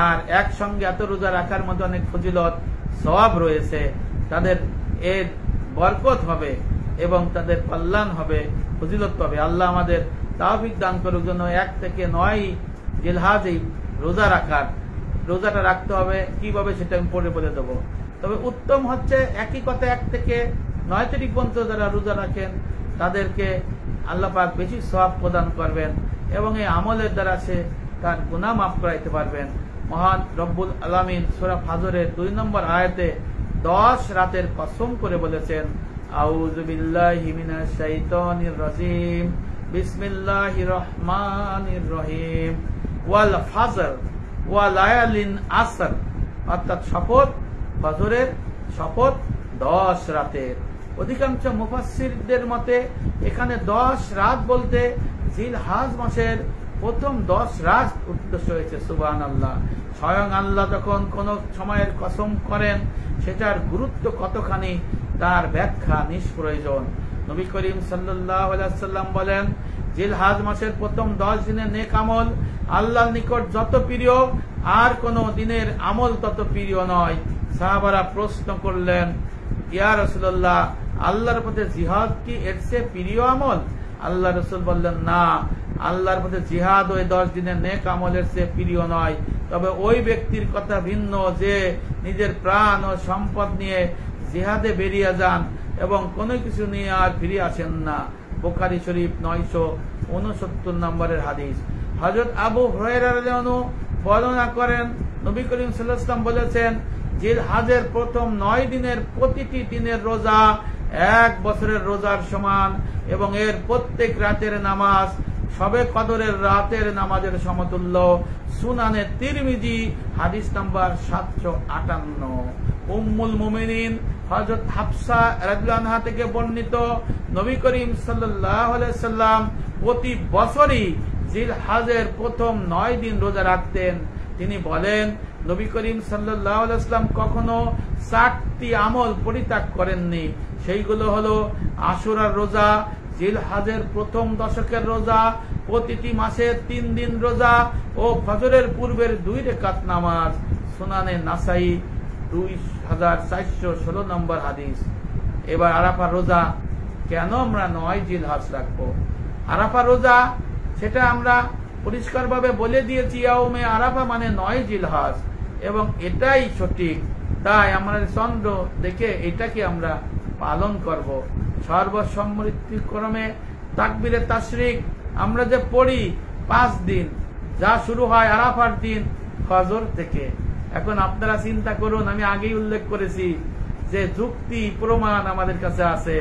আর একসঙ্গে এত রোজা রাখার মধ্যে অনেক ফজিলত সওয়াব রয়েছে, তাদের এর বরকত হবে এবং তাদের কল্যাণ হবে, ফজিলত পাবে। আল্লাহ আমাদের তাওফিক দান করুক জন্য 1 থেকে 9 জিলহজে রোজাটা রাখতে হবে। কিভাবে সেটা আমি পরে বলে দেবো। তবে উত্তম হচ্ছে একই কথা 1 থেকে 9 তারিখ পর্যন্ত যারা রোজা রাখেন তাদেরকে আল্লাহ পাক বেশি সওয়াব প্রদান করবেন এবং এই আমলের দ্বারা সে তার গুনাহ মাফ করাইতে পারবেন। মহান রব্বুল আলামিন সূরা ফাজরের 2 নম্বর আয়াতে 10 রাতের কসম করে বলেছেন, আউযু বিল্লাহি মিনাশ শাইতানির রাজিম, বিসমিল্লাহির রহমানির রহিম, ওয়াল ফাজর ওয়া লায়ালিন আসর, অর্থাৎ শপথ, ফজরের শপথ 10 রাতের। অধিকাংশ মুফাসসিরদের মতে এখানে 10 রাত বলতে জিলহজ মাসের প্রথম 10 রাত উদ্দেশ্য হয়েছে। সুবহানাল্লাহ। স্বয়ং আল্লাহ যখন কোন সময়ের কসম করেন সেটার গুরুত্ব কতখানি তার ব্যাখ্যা নিষ্প্রয়োজন। নবী করিম সাল্লাল্লাহু আলাইহি ওয়াসাল্লাম বলেন, জিলহজ মাসের প্রথম 10 দিনের নেক আমল আল্লাহর নিকট যত প্রিয় আর কোন দিনের আমল তত প্রিয় নয়। সাহাবারা প্রশ্ন করলেন, ইয়া রাসূলুল্লাহ, আল্লাহর পথে জিহাদ কি এর চেয়ে প্রিয় আমল? আল্লাহ রাসূল বললেন, না, আল্লাহর পথে জিহাদ ওই 10 দিনের নেক আমলের চেয়ে প্রিয় নয়, তবে ওই ব্যক্তির কথা ভিন্ন যে নিজের প্রাণ ও সম্পদ নিয়ে জিহাদে বেরিয়ে যান এবং কোনো কিছু নিয়ে আর ফিরে আসেন না। বুখারী শরীফ 969 নম্বরের হাদিস। হযরত আবু হুরায়রা রাদিয়াল্লাহু আনহু বর্ণনা করেন, নবী করিম সাল্লাল্লাহু আলাইহি ওয়াসাল্লাম বলেছেন, জিলহজের প্রথম 9 দিনের প্রতিটি দিনের রোজা 1 বছরের রোজার সমান এবং এর প্রত্যেক রাতের নামাজ শবে কদরের রাতের নামাজের সমতুল্য। সুনানে তিরমিজি হাদিস নাম্বার 758। উম্মুল মুমিনিন হযরত হাফসা রাদিয়াল্লাহু আনহা থেকে বর্ণিত, নবী করিম সাল্লাল্লাহু আলাইহি ওয়াসাল্লাম প্রতি বছরই জিলহজের প্রথম 9 দিন রোজা রাখতেন। তিনি বলেন, নবী করিম সাল্লাল্লাহু আলাইহি ওয়াসাল্লাম কখনো 60টি আমল পরিত্যাগ করেননি। সেইগুলো হলো আশুরার রোজা, জিলহজের প্রথম দশকের রোজা, প্রতিটি মাসে 3 দিন রোজা ও ফজরের পূর্বের 2 রাকাত নামাজ। সুনানে নাসাই 2416 নম্বর হাদিস। এবার আরাফা রোজা কেন আমরা 9 জিলহজ রাখবো? আরাফা রোজা সেটা আমরা পরিষ্কারভাবে বলে দিয়েছি, ইয়াউমে আরাফা মানে 9 জিলহজ এবং এটাই সঠিক। তাই আমরা চন্দ্র দেখে এটাকে আমরা পালন করব। সর্বসম্মতিক্রমে তাকবীরে তাশরিক আমরা যে পড়ি 5 দিন, যা শুরু হয় আরাফার দিন ফজর থেকে। এখন আপনারা চিন্তা করুন, আমি আগেই উল্লেখ করেছি যে যুক্তি প্রমাণ আমাদের কাছে আছে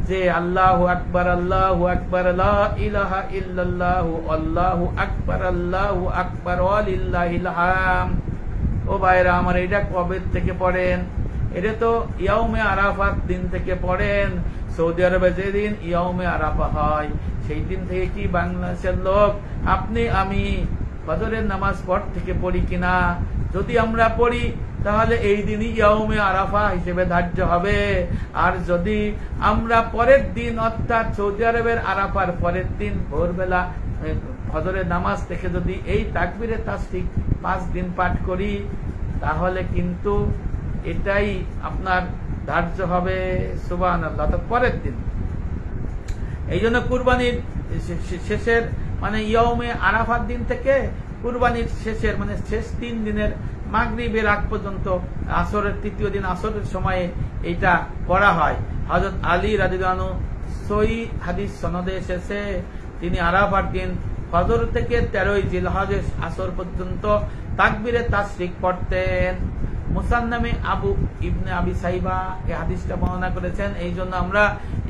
যে আল্লাহু আকবার, আল্লাহু আকবার, লা ইলাহা ইল্লাল্লাহু, আল্লাহু আকবার, আল্লাহু আকবার, ওয়ালিল্লাহিল হামদ। ও ভাইরা আমার, এটা কবে থেকে পড়েন? এটা তো ইয়াউমে আরাফার দিন থেকে পড়েন। সৌদি আরবে যেদিন ইয়াউমে আরাফা হয় সেই দিন থেকে কি বাংলাদেশের লোক আপনি আমি ফজরের নামাজ পর থেকে পড়ি কিনা? যদি আমরা পড়ি তাহলে এই দিনই ইয়াউমে আরাফা হিসেবে ধার্য হবে। আর যদি আমরা পরের দিন অর্থাৎ সৌদি আরবের আরাফার পরের দিন ভোরবেলা ফজরের নামাজ থেকে যদি এই তাকবীরে তাশরিক 5 দিন পাঠ করি তাহলে কিন্তু এটাই আপনার ধার্য হবে। সুবহানাল্লাহ। তো পরের দিন এই জন্য কুরবানির শেষের মানে ইয়াউমে আরাফার দিন থেকে কুরবানির শেষের মানে শেষ 3 দিনের মাগরিবের আগ পর্যন্ত, আসরের তৃতীয় দিন আসরের সময়ে এটা করা হয়। হযরত আলী রাদিয়াল্লাহু আনহু সহিহ হাদিস সনদে এসেছে, তিনি আরাফার দিন ফজর থেকে 13ই জিলহজের আসর পর্যন্ত তাকবীরে তাশরিক পড়তেন। মুসান্নামে আবু ইবনে আবি সাইবা এই হাদিসটা বর্ণনা করেছেন। এই জন্য আমরা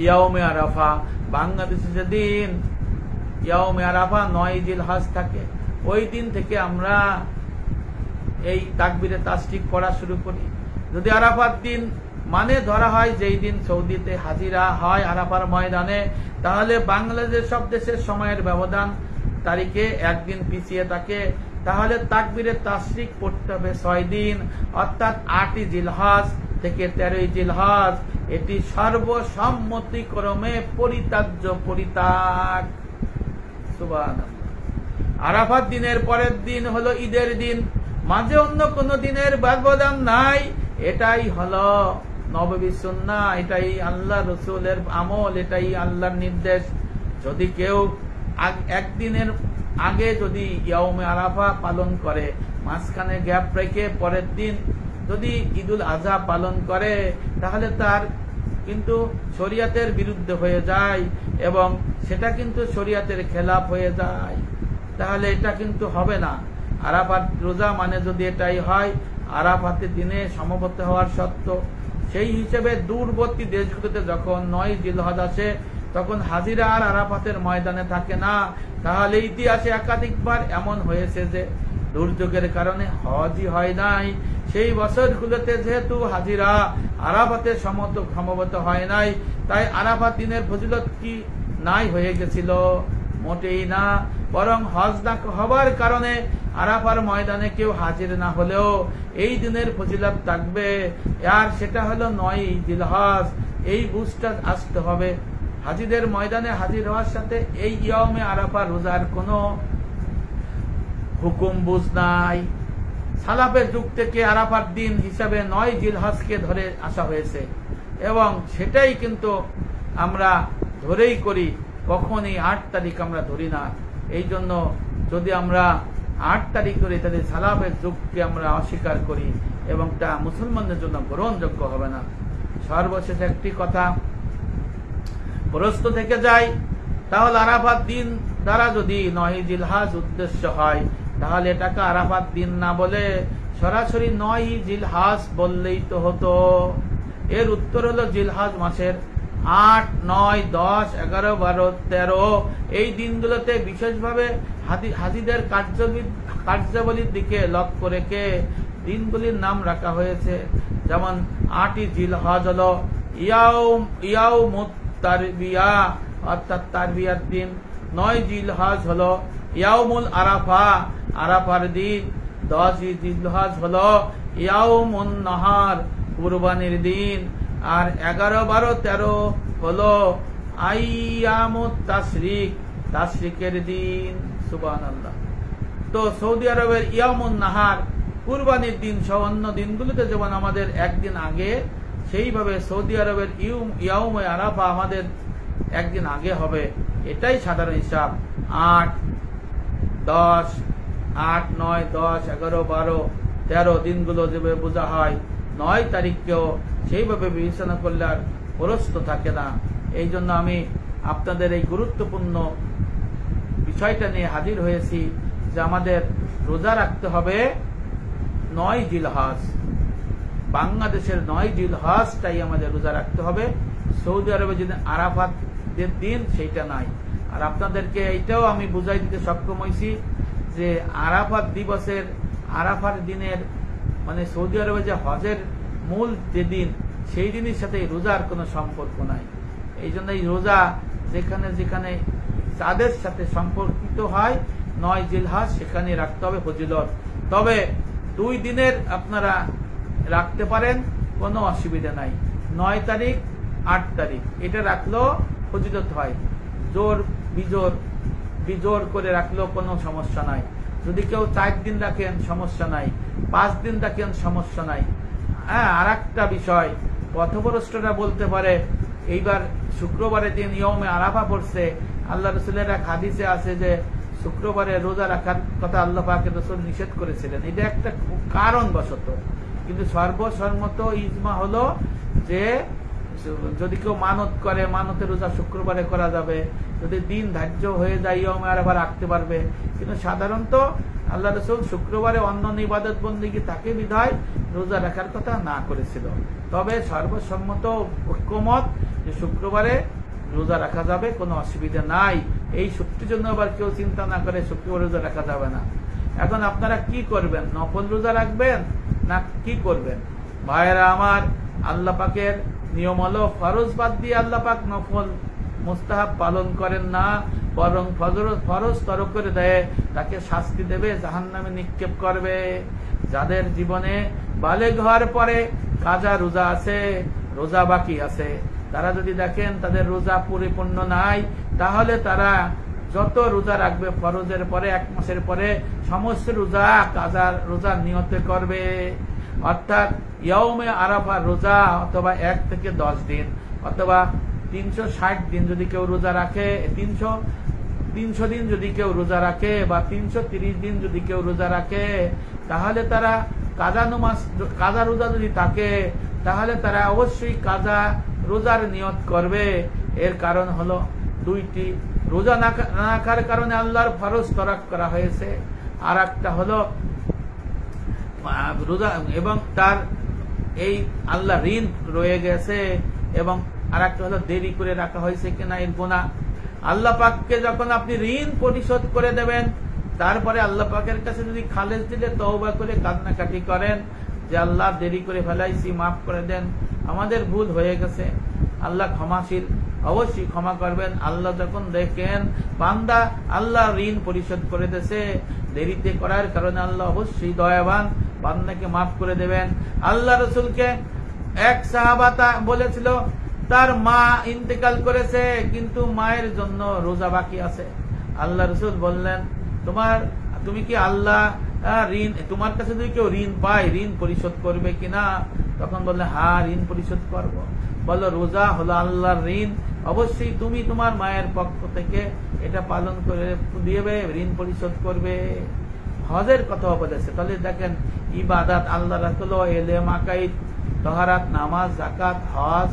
ইয়াউমে আরাফা, বাংলাদেশে যেদিন ইয়াউমে আরাফা 9 জিলহজ থাকে, ওই দিন থেকে আমরা এই তাকবীরে তাশরিক পড়া শুরু করি। যদি আরাফার দিন মানে ধরা হয় যেই দিন সৌদিতে হাজিরা হয় আরাফার ময়দানে, তাহলে বাংলাদেশ সব দেশের সময়ের ব্যবধান তারিখে একদিন পিছিয়ে থাকে, তাহলে তাকবীরে তাশরিক পড়তে হবে 6 দিন, অর্থাৎ 8ই জিলহজ থেকে 13ই জিলহজ। এটি সর্বসম্মতিক্রমে পরিত্যাজ্য, পরিত্যাগ। সুবহানাল্লাহ। আরাফাত দিনের পরের দিন হলো ঈদের দিন, মাঝে অন্য কোন দিনের ব্যবধান নাই। এটাই হলো নববী সুন্নাহ, এটাই আল্লাহ রসুলের আমল, এটাই আল্লাহর নির্দেশ। যদি কেউ একদিনের আগে যদি ইয়াউমে আরাফা পালন করে, মাঝখানে গ্যাপ রেখে পরের দিন যদি ঈদুল আজহা পালন করে, তাহলে তার কিন্তু শরিয়াতের বিরুদ্ধে হয়ে যায় এবং সেটা কিন্তু শরিয়াতের খেলাফ হয়ে যায়। তাহলে এটা কিন্তু হবে না। আরাফাত রোজা মানে যদি এটাই হয়, আরাফাতের দিনে সমবেত হওয়ার শর্ত। সেই হিসেবে দূরবর্তী দেশগুলোতে যখন 9 জিলহজ আসে, তখন হাজিরা আর আরাফাতের ময়দানে থাকে না। তাহলে ইতিহাসে একাধিকবার এমন হয়েছে যে দুর্যোগের কারণে হজই হয় নাই। সেই বছরগুলোতে যেহেতু হাজিরা আরাফাতের সমবেত হয় নাই, তাই আরাফাত দিনের ফজিলত কি নাই হয়ে গেছিল? মোটেই না। বরং হজ না হবার কারণে আরাফার ময়দানে কেউ হাজির না হলেও এই দিনের ফজিলত থাকবে, আর সেটা হলো 9 জিলহজ। এই বুঝটা আসতে হবে। হাজিদের ময়দানে হাজির হওয়ার সাথে এই ইয়াউমে আরাফা রোজার কোনো হুকুম বুঝ নাই। সালাফের যুগ থেকে আরাফার দিন হিসাবে 9 জিলহজকে ধরে আসা হয়েছে এবং সেটাই কিন্তু আমরা ধরেই করি, কখনই 8 তারিখ আমরা ধরি না। এই জন্য যদি আমরা 8 তারিখ ধরি, তাহলে সালাফের যুগকে আমরা অস্বীকার করি এবং তা মুসলমানদের জন্য গ্রহণযোগ্য হবে না। সর্বশেষ একটি কথা প্রশ্ন থেকে যায়, তাহলে আরাফাত দিন দ্বারা যদি 9 জিলহজ উদ্দেশ্য হয়, তাহলে এটাকে আরাফাত দিন না বলে সরাসরি 9 জিলহজ বললেই তো হতো। এর উত্তর হলো জিলহজ মাসের 8, 9, 10, 11, 12, 13 এই দিনগুলোতে বিশেষভাবে হাজিদের কার্যাবলীর দিকে লক্ষ্য রেখে দিনগুলির নাম রাখা হয়েছে। যেমন 8ই জিলহজ হলো ইয়াউমুত তারবিয়া, অর্থাৎ তারবিয়ার দিন। 9 জিলহজ হলো ইয়াউমুল আরাফা, আরাফার দিন। 10ই জিলহজ হলো ইয়াউমুন নাহার, কুরবানির দিন। আর 11, 12, 13 হলো আইয়ামুত তাশরিক, তাশরিকের দিন। সুবহানাল্লাহ। তো সৌদি আরবের ইয়াউমুন নাহার, কুরবানির দিন সহ অন্য দিনগুলোতে যেমন আমাদের একদিন আগে, সেইভাবে সৌদি আরবের ইয়াউমে আরাফা আমাদের একদিন আগে হবে। এটাই সাধারণ হিসাব। 8, 10, 8, 9, 10, 11, 12, 13 দিনগুলো যেভাবে বোঝা হয়, 9 তারিখকেও সেইভাবে বিবেচনা করলে আর প্রশ্ন থাকে না। এই জন্য আমি আপনাদের এই গুরুত্বপূর্ণ বিষয়টা নিয়ে হাজির হয়েছি যে আমাদের রোজা রাখতে হবে 9 জিলহজ। বাংলাদেশের 9 জিলহজটাই আমাদের রোজা রাখতে হবে। সৌদি আরবে যদি আরাফাতের দিন সেইটা নাই। আর আপনাদেরকে এইটাও আমি বুঝাই দিতে সক্ষম হয়েছি যে আরাফাত দিবসের, আরাফার দিনের মানে সৌদি আরবে যে হজের মূল যে দিন, সেই দিনের সাথে রোজার কোনো সম্পর্ক নাই। এই জন্য এই রোজা যেখানে যেখানে চাঁদের সাথে সম্পর্কিত হয় 9 জিলহজ, সেখানে রাখতে হবে ফজিলত। তবে 2 দিনের আপনারা রাখতে পারেন, কোনো অসুবিধা নাই। 9 তারিখ, 8 তারিখ এটা রাখলেও ফজিলত হয়। জোর বিজোর করে রাখলেও কোনো সমস্যা নাই। যদি কেউ 4 দিন রাখেন সমস্যা নাই, 5 দিন রাখেন সমস্যা নাই। হ্যাঁ, আর একটা বিষয় পথভ্রষ্টরা বলতে পারে, এইবার শুক্রবারের দিন ইয়াউমে আরাফা পড়ছে, আল্লাহ রাসূলের এক হাদিসে আছে যে শুক্রবারে রোজা রাখার কথা আল্লাহ পাকের রাসূল নিষেধ করেছিলেন, এটা একটা কারণবশত। কিন্তু সর্বসম্মত ইজমা হলো যে যদি কেউ মানত করে, মানতের রোজা শুক্রবারে করা যাবে, যদি দিন ধার্য হয়ে যায় ইয়মে আরাফা রাখতে পারবে। কিন্তু সাধারণত আল্লাহ রাসূল শুক্রবারে অন্য ইবাদত বন্দেগী তাকে বিধায় রোজা রাখার কথা না করেছিল। তবে সর্বসম্মত ঐক্যমত যে শুক্রবারে রোজা রাখা যাবে, কোনো অসুবিধা নাই। এই সত্যির জন্য আবার কেউ চিন্তা না করে শুক্রবার রোজা রাখা যাবে না। এখন আপনারা কি করবেন, নফল রোজা রাখবেন না কি করবেন? ভাইয়েরা আমার, আল্লাহ পাকের নিয়ম হলো ফরজ বাদ দিয়ে আল্লাহ পাক নফল মুস্তাহাব পালন করেন না, বরং ফরজ তরক করে দেয়, তাকে শাস্তি দেবে, জাহান্নামে নিক্ষেপ করবে। যাদের জীবনে বালেগ হওয়ার পরে কাজা রোজা আছে, রোজা বাকি আছে, তারা যদি দেখেন তাদের রোজা পরিপূর্ণ নাই, তাহলে তারা যত রোজা রাখবে ফরজের পরে 1 মাসের পরে সমস্ত রোজা কাজার রোজা নিয়ত করবে। অর্থাৎ ইয়ৌমে আরাফা রোজা অথবা 1 থেকে 10 দিন অথবা 360 দিন যদি কেউ রোজা রাখে, 300 দিন যদি কেউ রোজা রাখে বা 330 দিন যদি কেউ রোজা রাখে, তাহলে তারা কাজা রোজা যদি থাকে তাহলে তারা অবশ্যই কাজা রোজার নিয়ত করবে। এর কারণ হলো দুইটি, রোজা না রাখার কারণে আল্লাহর ফরজ তরক করা হয়েছে, আর একটা হলো রোজা এবং তার এই আল্লাহ ঋণ রয়ে গেছে, এবং আর একটা হলো দেরি করে রাখা হয়েছে কিনা এর গুনাহ। আল্লাহ পাককে যখন আপনি ঋণ পরিশোধ করে দেবেন, তারপরে আল্লাহ পাকের কাছে যদি খালেস দিলে তওবা করে কান্নাকাটি করেন যে আল্লাহ দেরি করে ফেলাইছি, মাফ করে দেন, আমাদের ভুল হয়ে গেছে, আল্লাহ ক্ষমাশীল, অবশ্যই ক্ষমা করবেন। আল্লাহ যখন দেখেন বান্দা আল্লাহ ঋণ পরিশোধ করে দিয়েছে, দেরিতে করার কারণে আল্লাহ অবশ্যই দয়াবান, বান্দাকে মাফ করে দেবেন। আল্লাহ রসুলকে এক সাহাবা বলেছিল তার মা ইন্তেকাল করেছে কিন্তু মায়ের জন্য রোজা বাকি আছে। আল্লাহ রসুল বললেন তুমি কি আল্লাহ ঋণ, তোমার কাছে যদি কেউ ঋণ পায় ঋণ পরিশোধ করবে কিনা? তখন বললেন হ্যাঁ, ঋণ পরিশোধ করব। বললো রোজা হলো আল্লাহর ঋণ, অবশ্যই তুমি তোমার মায়ের পক্ষ থেকে এটা পালন করে দিবে, ঋণ পরিশোধ করবে। হজের কথাও বলেছে। তাহলে দেখেন ইবাদত আল্লাহ রাখলো, এলেম, আকাইদ, তাহারাত, নামাজ, যাকাত, হজ,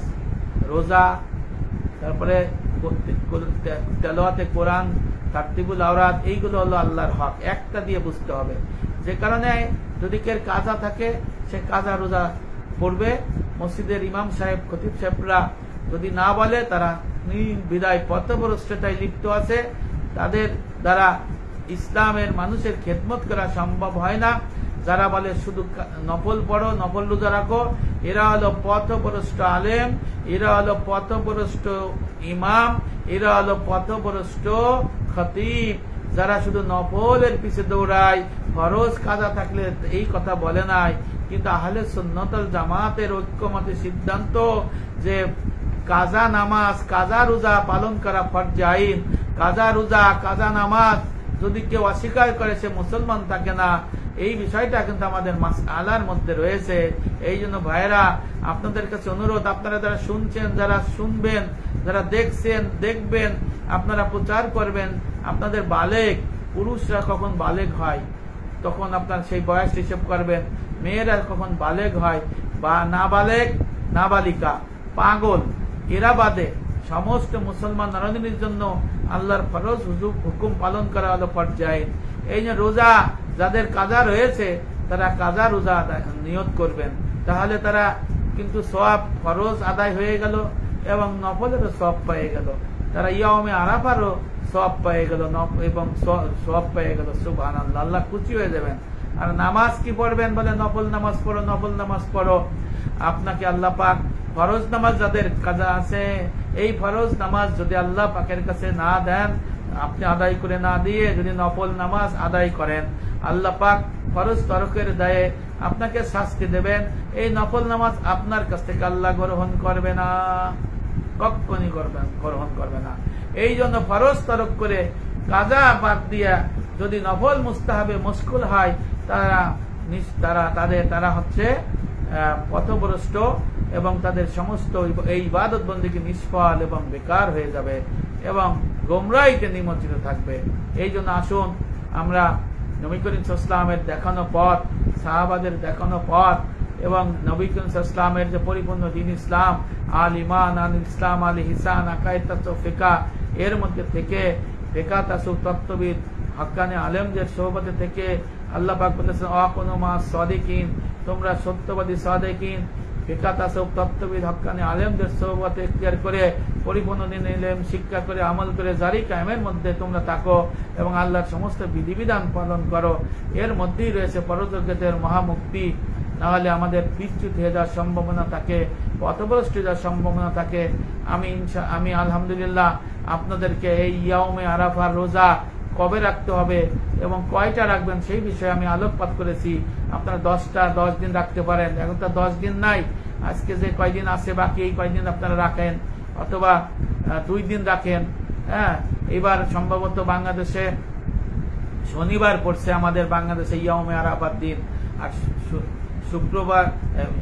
রোজা, তারপরে তেলাওয়াতে কোরআন, তারতিবুল আওরাত, এইগুলো হলো আল্লাহর হক। একটা দিয়ে বুঝতে হবে, যে কারণে যদি কেউ কাজা থাকে সে কাজা রোজা পড়বে। মসজিদের ইমাম সাহেব, খতিব সাহেবরা যদি না বলে, তারা বিদায় পথভ্রষ্টতায় লিপ্ত আছে, তাদের দ্বারা ইসলামের মানুষের খেদমত করা সম্ভব হয় না। যারা বলে শুধু নফল পড়ো, নফল রোজা রাখো, এরা হলো পথভ্রষ্ট আলেম, এরা হলো পথভ্রষ্ট ইমাম, এরা হলো পথভ্রষ্ট খতিব। যারা শুধু নফলের পিছে দৌড়ায়, ফরজ কাজা থাকলে এই কথা বলে নাই। কিন্তু আহলে সুন্নাত ওয়াল জামাতের ঐক্যমতে সিদ্ধান্ত যে কাজা নামাজ, কাজা রোজা পালন করা ফরজ আইন। কাজা রোজা, কাজা নামাজ যদি কেউ অস্বীকার করে সে মুসলমান থাকে না। এই বিষয়টা কিন্তু আমাদের মাসআলার মধ্যে রয়েছে। এই জন্য ভাইরা, আপনাদের কাছে অনুরোধ, আপনারা যারা শুনছেন, যারা শুনবেন, যারা দেখছেন, দেখবেন, আপনারা প্রচার করবেন। আপনাদের বালেগ পুরুষরা কখন বালেগ হয় তখন আপনার সেই বয়স হিসেব করবেন। মেয়েরা কখন বালেগ হয় বা নাবালেগ, নাবালিকা, পাগল, এরা বাদে সমস্ত মুসলমান নরনারীর জন্য আল্লাহর ফরজ হুকুম পালন করা হলো ফরজ আইন। এই যে রোজা যাদের কাজা রয়েছে তারা কাজা রোজা নিয়ত করবেন, তাহলে তারা কিন্তু সওয়াব, ফরজ আদায় হয়ে গেল এবং নফলেরও সওয়াব পেয়ে গেল। তারা ইয়মে আরাফারও সওয়াব পেয়ে গেল এবং সওয়াব পেয়ে গেল। সুবহানাল্লাহ, আল্লাহ খুশি হয়ে যাবেন। আর নামাজ কি পড়বেন? বলে নফল নামাজ পড়ো, নফল নামাজ পড়ো। আপনাকে আল্লাহ পাক ফরজ নামাজ যাদের কাজা আছে, এই ফরজ নামাজ যদি আল্লাহ পাকের কাছে না দেন, আপনি আদায় করে না দিয়ে যদি নফল নামাজ আদায় করেন, আল্লাহ পাক ফরজ তরকের দায়ে আপনাকে শাস্তি দেবেন। এই নফল নামাজ আপনার কাছ থেকে আল্লাহ গ্রহণ করবে না, কখনই গ্রহণ করবে না। এই জন্য ফরজ তরক করে কাজা বাদ দিয়া যদি নফল মুস্তাহাবে মুশকুল হয়, তারা হচ্ছে পথভ্রষ্ট এবং তাদের সমস্ত এই ইবাদত বন্দেগী নিষ্ফল এবং বেকার হয়ে যাবে এবং গোমরাহিতে নিমজ্জিত থাকবে। এই জন্য আসুন আমরা নবী করিম সাল্লাল্লাহু আলাইহি ওয়াসাল্লামের দেখানো পথ, সাহাবাদের দেখানো পথ এবং নবী করিম সাল্লাল্লাহু আলাইহি ওয়াসাল্লামের যে পরিপূর্ণ দ্বীন ইসলাম, আল ইমান, আল ইসলাম, আল ইহসান, আকায়েদ, তাসawwuf, ফিকহ, এর মধ্যে থেকে ফিকহ, তাসawwuf, তত্ত্ববিদ, হক্কানি আলেমদের সোহবতে থেকে আল্লাহ পাক বলেছেন ওয়াকুনু মা'আস সাদিকিন, তোমরা সত্যবাদী সাদিকিন, ফিকহ, তাসawwuf, তত্ত্ববিদ, হক্কানি আলেমদের সোহবতে ইখতিয়ার করে পরিপূর্ণ দ্বীন ইলম শিক্ষা করে আমল করে জারি কায়েমের মধ্যে তোমরা থাকো এবং আল্লাহর সমস্ত বিধিবিধান পালন করো। এর মধ্যেই রয়েছে পরলোকের মহামুক্তি। নাহলে আমাদের বিচ্যুত হয়ে যাওয়ার সম্ভাবনা থাকে, পথভ্রষ্ট যাওয়ার সম্ভাবনা থাকে। আমি আলহামদুলিল্লাহ আপনাদেরকে এই ইয়াউমে আরাফার রোজা কবে রাখতে হবে এবং কয়টা রাখবেন সেই বিষয়ে আমি আলোকপাত করেছি। আপনারা 10 দিন রাখতে পারেন, এখন তো 10 দিন নাই, আজকে যে কয়দিন আছে বাকি এই কয়দিন আপনারা রাখেন, অথবা 2 দিন রাখেন। হ্যাঁ, এবার সম্ভবত বাংলাদেশে শনিবার পড়ছে, আমাদের বাংলাদেশে ইয়াউমে আরাফার দিন, আর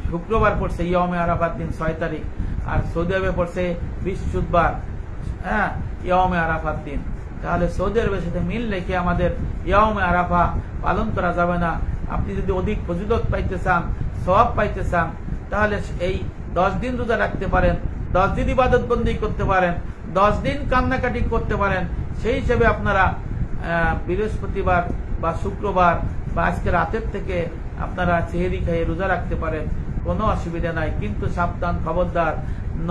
শুক্রবার পড়ছে ইয়াউমে আরাফার দিন 6 তারিখ, আর সৌদি আরবে পড়ছে বৃহস্পতিবার, হ্যাঁ, ইয়াউমে আরাফার দিন। তাহলে সৌদি আরবের সাথে মিল রেখে আমাদের ইয়াউমে আরাফা পালন করা যাবে না। আপনি যদি অধিক ফজিলত পাইতে চান, সওয়াব পাইতে চান, তাহলে এই 10 দিন রোজা রাখতে পারেন, 10 দিন ইবাদত বন্দি করতে পারেন, 10 দিন কান্নাকাটি করতে পারেন। সেই হিসেবে আপনারা বৃহস্পতিবার বা শুক্রবার বা আজকে রাতের থেকে আপনারা সেহরি খেয়ে রোজা রাখতে পারেন, কোনো অসুবিধা নাই। কিন্তু সাবধান, খবরদার,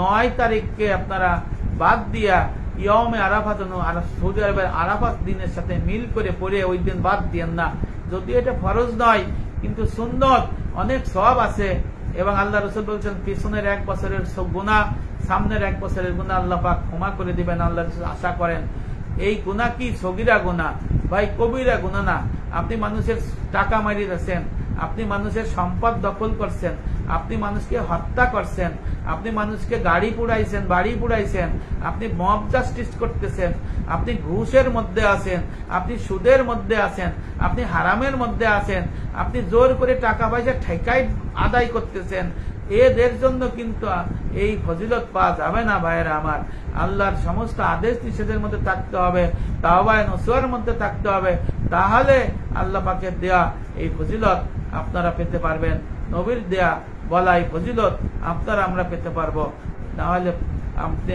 9 তারিখকে আপনারা বাদ দিয়া ইয়াউমে আরাফাত সৌদি আরবের আরাফাত দিনের সাথে মিল করে পড়ে ওই দিন বাদ দিয়েন না। যদি এটা ফরজ নয় কিন্তু সুন্নত, অনেক সওয়াব আছে এবং আল্লাহ রাসূল বলছেন পিছনের 1 বছরের গুনাহ, সামনের 1 বছরের গুনাহ আল্লাহ পাক ক্ষমা করে দিবেন। আল্লাহ রাসূল আশা করেন। এই গুনাহ কি সগীরা গুনাহ ভাই, কবিরা গুনাহ না। আপনি মানুষের টাকা মারিয়ে দিয়েছেন, আপনি মানুষের সম্পদ দখল করছেন, আপনি মানুষকে হত্যা করছেন, আপনি মানুষকে গাড়ি পুড়াইছেন, বাড়ি পুড়াইছেন, আপনি মব জাস্টিস করতেছেন, আপনি ঘুষের মধ্যে আছেন, আপনি সুদের মধ্যে আছেন, আপনি হারামের মধ্যে আছেন, আপনি জোর করে টাকা পয়সা ঠেকাই আদায় করতেছেন। এদের জন্য কিন্তু এই ফজিলত পাওয়া যাবে না ভাইয়েরা আমার। আল্লাহর সমস্ত আদেশ নিষেধের মধ্যে থাকতে হবে, তাওবা নসুয়ার মধ্যে থাকতে হবে, তাহলে আল্লাহ পাকের দেয়া এই ফজিলত আপনারা পেতে পারবেন। নবীর দেয়া বলা এই ফজিলত আপনারা আমরা পেতে পারবো। তাহলে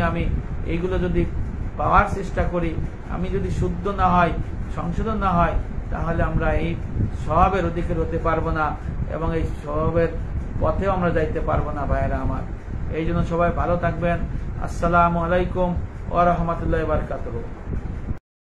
আমি এইগুলো যদি পাওয়ার চেষ্টা করি, আমি যদি শুদ্ধ না হয়, সংশোধন না হয়, তাহলে আমরা এই স্বভাবের অধিকার হতে পারবো না এবং এই স্বভাবের পথেও আমরা যাইতে পারবো না ভাইয়েরা আমার। এই জন্য সবাই ভালো থাকবেন। আসসালামু আলাইকুম ওয়া রাহমাতুল্লাহি ওয়া বারাকাতুহু।